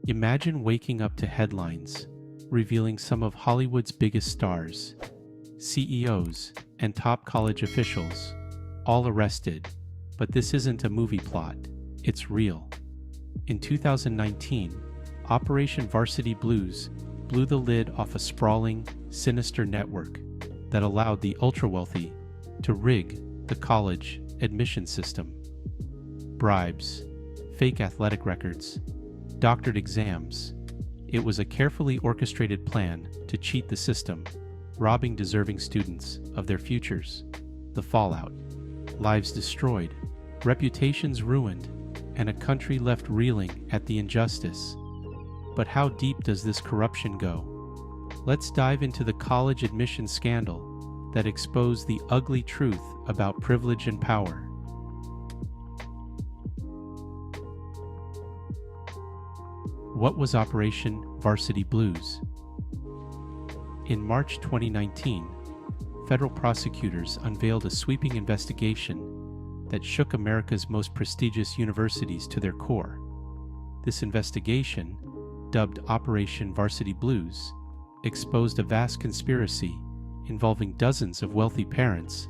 Imagine waking up to headlines revealing some of Hollywood's biggest stars, CEOs, and top college officials, all arrested. But this isn't a movie plot, it's real. In 2019, Operation Varsity Blues blew the lid off a sprawling, sinister network that allowed the ultra-wealthy to rig the college admission system. Bribes, fake athletic records, doctored exams. It was a carefully orchestrated plan to cheat the system, robbing deserving students of their futures. The fallout: lives destroyed, reputations ruined, and a country left reeling at the injustice. But how deep does this corruption go? Let's dive into the college admission scandal that exposed the ugly truth about privilege and power. What was Operation Varsity Blues? In March 2019, federal prosecutors unveiled a sweeping investigation that shook America's most prestigious universities to their core. This investigation, dubbed Operation Varsity Blues, exposed a vast conspiracy involving dozens of wealthy parents,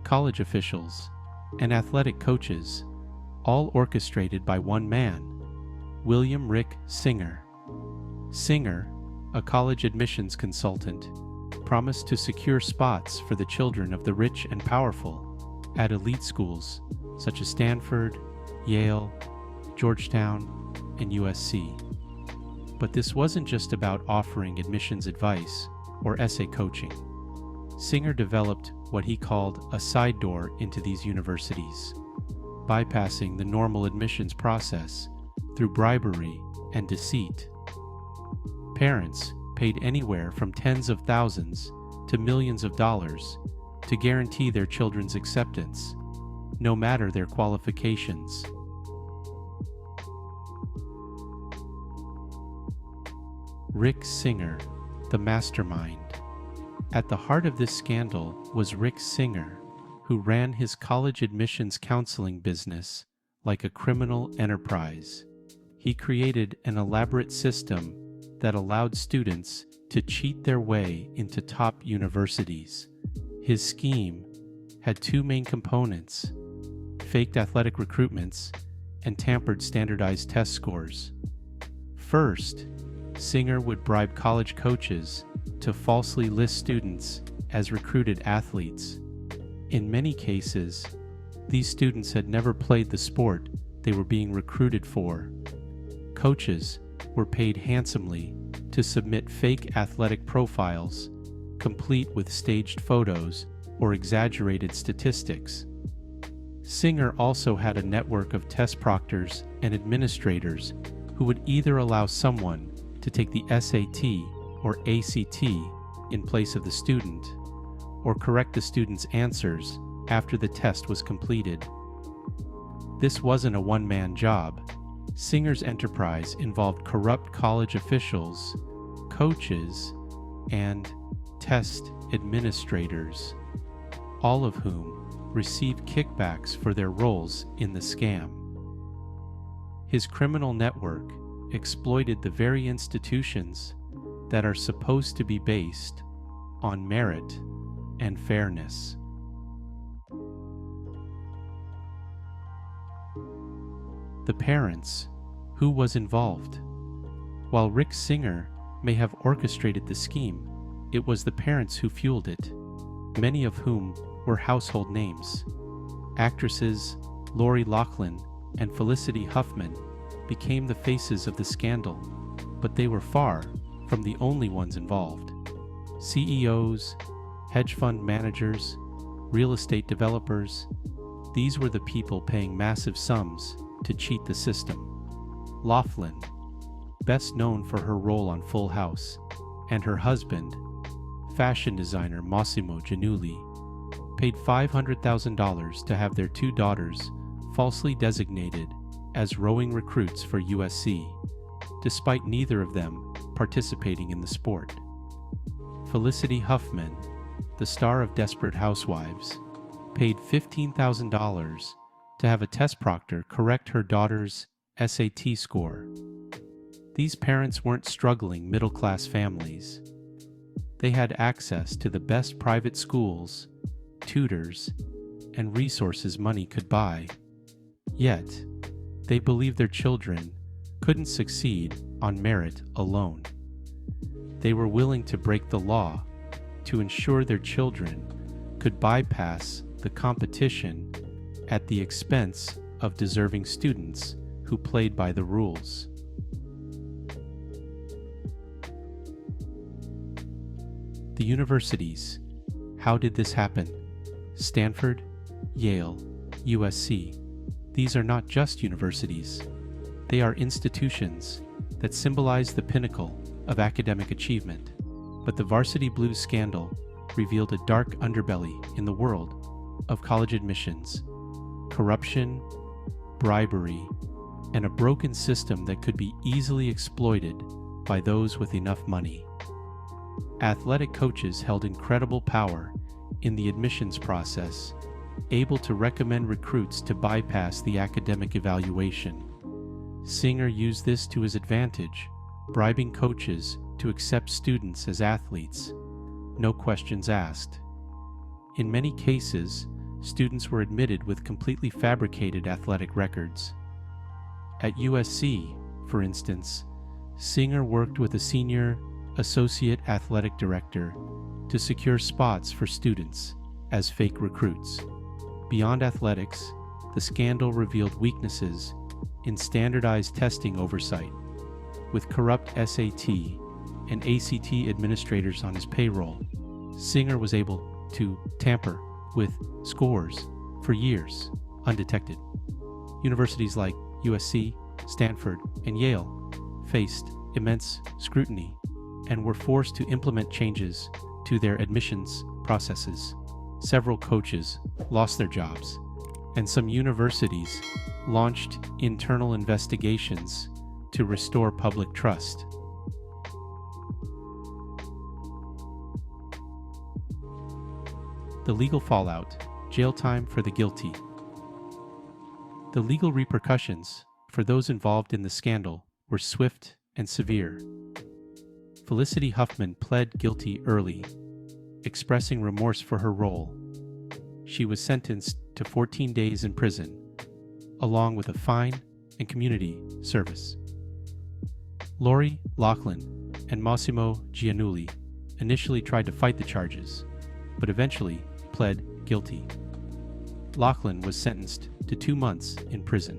college officials, and athletic coaches, all orchestrated by one man, William Rick Singer. Singer, a college admissions consultant, promised to secure spots for the children of the rich and powerful at elite schools such as Stanford, Yale, Georgetown, and USC. But this wasn't just about offering admissions advice or essay coaching. Singer developed what he called a side door into these universities, bypassing the normal admissions process through bribery and deceit. Parents paid anywhere from tens of thousands to millions of dollars to guarantee their children's acceptance, no matter their qualifications. Rick Singer, the mastermind. At the heart of this scandal was Rick Singer, who ran his college admissions counseling business like a criminal enterprise. He created an elaborate system that allowed students to cheat their way into top universities. His scheme had two main components: faked athletic recruitments and tampered standardized test scores. First, Singer would bribe college coaches to falsely list students as recruited athletes. In many cases, these students had never played the sport they were being recruited for. Coaches were paid handsomely to submit fake athletic profiles, complete with staged photos or exaggerated statistics. Singer also had a network of test proctors and administrators who would either allow someone to take the SAT or ACT in place of the student, or correct the student's answers after the test was completed. This wasn't a one-man job. Singer's enterprise involved corrupt college officials, coaches, and test administrators, all of whom received kickbacks for their roles in the scam. His criminal network exploited the very institutions that are supposed to be based on merit and fairness. The parents. Who was involved? While Rick Singer may have orchestrated the scheme, it was the parents who fueled it, many of whom were household names. Actresses Loughlin and Felicity Huffman became the faces of the scandal, but they were far from the only ones involved. CEOs, hedge fund managers, real estate developers, these were the people paying massive sums to cheat the system. Loughlin, best known for her role on Full House, and her husband, fashion designer Massimo Giannulli, paid $500,000 to have their two daughters falsely designated as rowing recruits for USC, despite neither of them participating in the sport. Felicity Huffman, the star of Desperate Housewives, paid $15,000 to have a test proctor correct her daughter's SAT score. These parents weren't struggling middle-class families. They had access to the best private schools, tutors, and resources money could buy. Yet, they believed their children couldn't succeed on merit alone. They were willing to break the law to ensure their children could bypass the competition at the expense of deserving students who played by the rules. The universities. How did this happen? Stanford, Yale, USC. These are not just universities. They are institutions that symbolize the pinnacle of academic achievement. But the Varsity Blues scandal revealed a dark underbelly in the world of college admissions, corruption, bribery, and a broken system that could be easily exploited by those with enough money. Athletic coaches held incredible power in the admissions process, able to recommend recruits to bypass the academic evaluation. Singer used this to his advantage, bribing coaches to accept students as athletes, no questions asked. In many cases, students were admitted with completely fabricated athletic records. At USC, for instance, Singer worked with a senior associate athletic director to secure spots for students as fake recruits. Beyond athletics, the scandal revealed weaknesses in standardized testing oversight, with corrupt SAT and ACT administrators on his payroll. Singer was able to tamper with scores for years undetected. Universities like USC, Stanford, and Yale faced immense scrutiny and were forced to implement changes to their admissions processes. Several coaches lost their jobs, and some universities launched internal investigations to restore public trust. The legal fallout, jail time for the guilty. The legal repercussions for those involved in the scandal were swift and severe. Felicity Huffman pled guilty early, expressing remorse for her role. She was sentenced to 14 days in prison, along with a fine and community service. Loughlin and Massimo Giannulli initially tried to fight the charges, but eventually pled guilty. Loughlin was sentenced to 2 months in prison,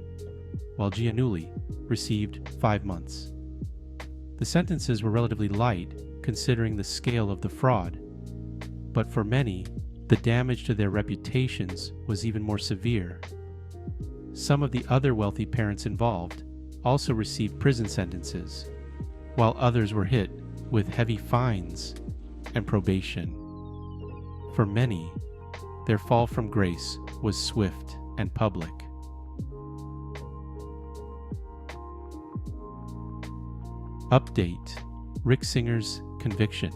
while Giannulli received 5 months. The sentences were relatively light considering the scale of the fraud, but for many, the damage to their reputations was even more severe. Some of the other wealthy parents involved also received prison sentences, while others were hit with heavy fines and probation. For many, their fall from grace was swift and public. Update: Rick Singer's conviction.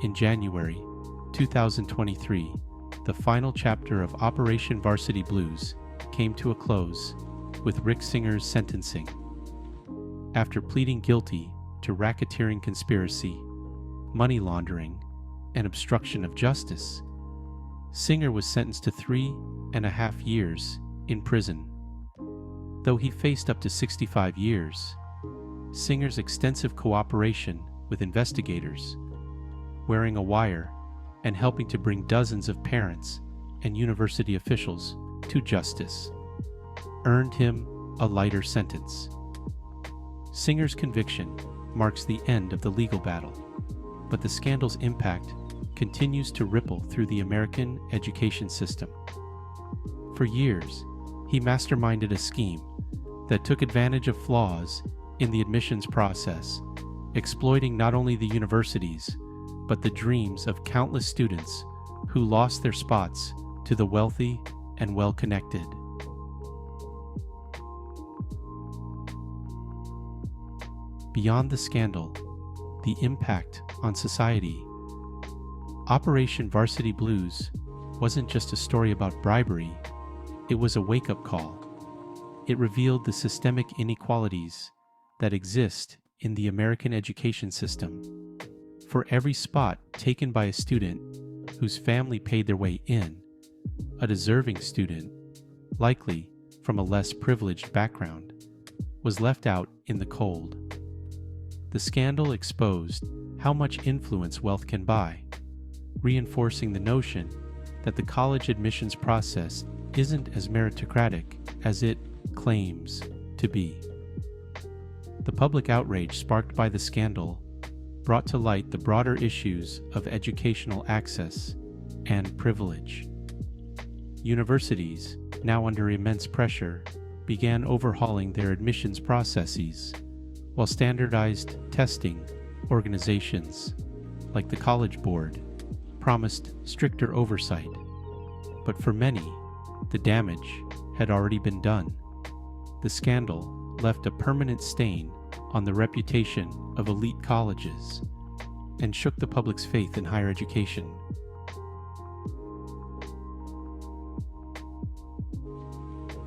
In January 2023, the final chapter of Operation Varsity Blues came to a close with Rick Singer's sentencing. After pleading guilty to racketeering conspiracy, money laundering, and obstruction of justice, Singer was sentenced to 3.5 years in prison. Though he faced up to 65 years, Singer's extensive cooperation with investigators, wearing a wire, and helping to bring dozens of parents and university officials to justice earned him a lighter sentence. Singer's conviction marks the end of the legal battle, but the scandal's impact continues to ripple through the American education system. For years, he masterminded a scheme that took advantage of flaws in the admissions process, exploiting not only the universities, but the dreams of countless students who lost their spots to the wealthy and well-connected. Beyond the scandal, the impact on society. Operation Varsity Blues wasn't just a story about bribery, it was a wake-up call. It revealed the systemic inequalities that exist in the American education system. For every spot taken by a student whose family paid their way in, a deserving student, likely from a less privileged background, was left out in the cold. The scandal exposed how much influence wealth can buy, reinforcing the notion that the college admissions process isn't as meritocratic as it claims to be. The public outrage sparked by the scandal brought to light the broader issues of educational access and privilege. Universities, now under immense pressure, began overhauling their admissions processes, while standardized testing organizations, like the College Board, promised stricter oversight. But for many, the damage had already been done. The scandal left a permanent stain on the reputation of elite colleges and shook the public's faith in higher education.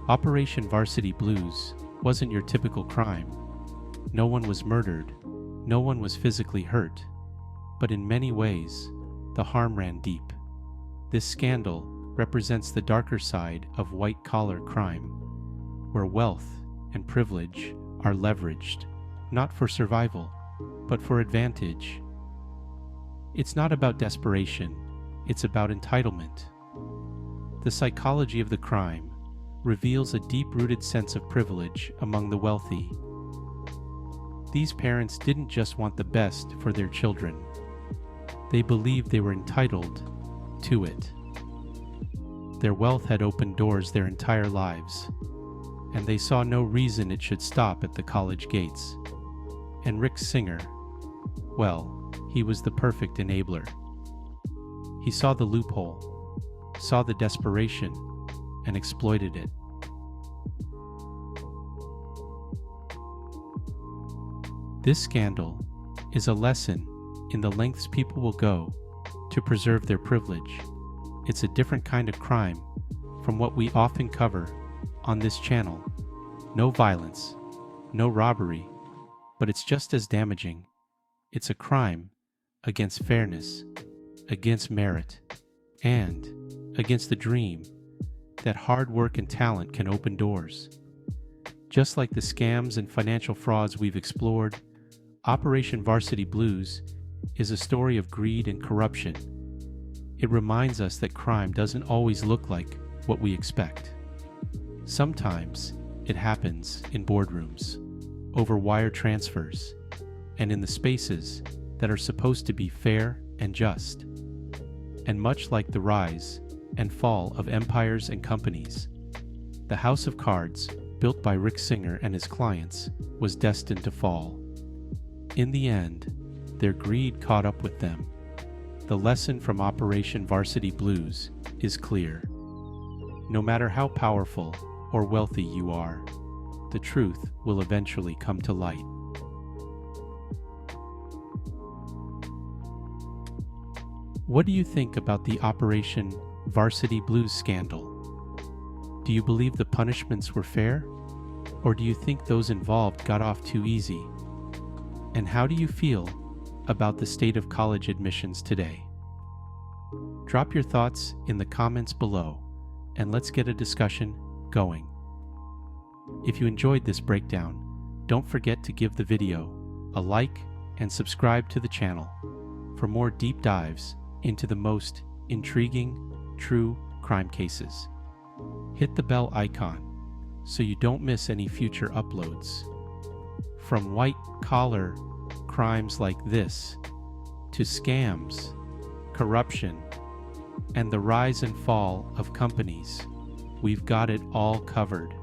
Operation Varsity Blues wasn't your typical crime. No one was murdered, no one was physically hurt, but in many ways, the harm ran deep. This scandal represents the darker side of white-collar crime, where wealth and privilege are leveraged, not for survival, but for advantage. It's not about desperation, it's about entitlement. The psychology of the crime reveals a deep-rooted sense of privilege among the wealthy. These parents didn't just want the best for their children. They believed they were entitled to it. Their wealth had opened doors their entire lives, and they saw no reason it should stop at the college gates. And Rick Singer, well, he was the perfect enabler. He saw the loophole, saw the desperation, and exploited it. This scandal is a lesson in the lengths people will go to preserve their privilege. It's a different kind of crime from what we often cover on this channel. No violence, no robbery, but it's just as damaging. It's a crime against fairness, against merit, and against the dream that hard work and talent can open doors. Just like the scams and financial frauds we've explored, Operation Varsity Blues is a story of greed and corruption. It reminds us that crime doesn't always look like what we expect. Sometimes it happens in boardrooms, over wire transfers, and in the spaces that are supposed to be fair and just. And much like the rise and fall of empires and companies, the house of cards built by Rick Singer and his clients was destined to fall. In the end, their greed caught up with them. The lesson from Operation Varsity Blues is clear. No matter how powerful or wealthy you are, the truth will eventually come to light. What do you think about the Operation Varsity Blues scandal? Do you believe the punishments were fair? Or do you think those involved got off too easy? And how do you feel about the state of college admissions today? Drop your thoughts in the comments below, and let's get a discussion going. If you enjoyed this breakdown, don't forget to give the video a like and subscribe to the channel for more deep dives into the most intriguing, true crime cases. Hit the bell icon so you don't miss any future uploads. From white-collar crimes like this, to scams, corruption, and the rise and fall of companies, we've got it all covered.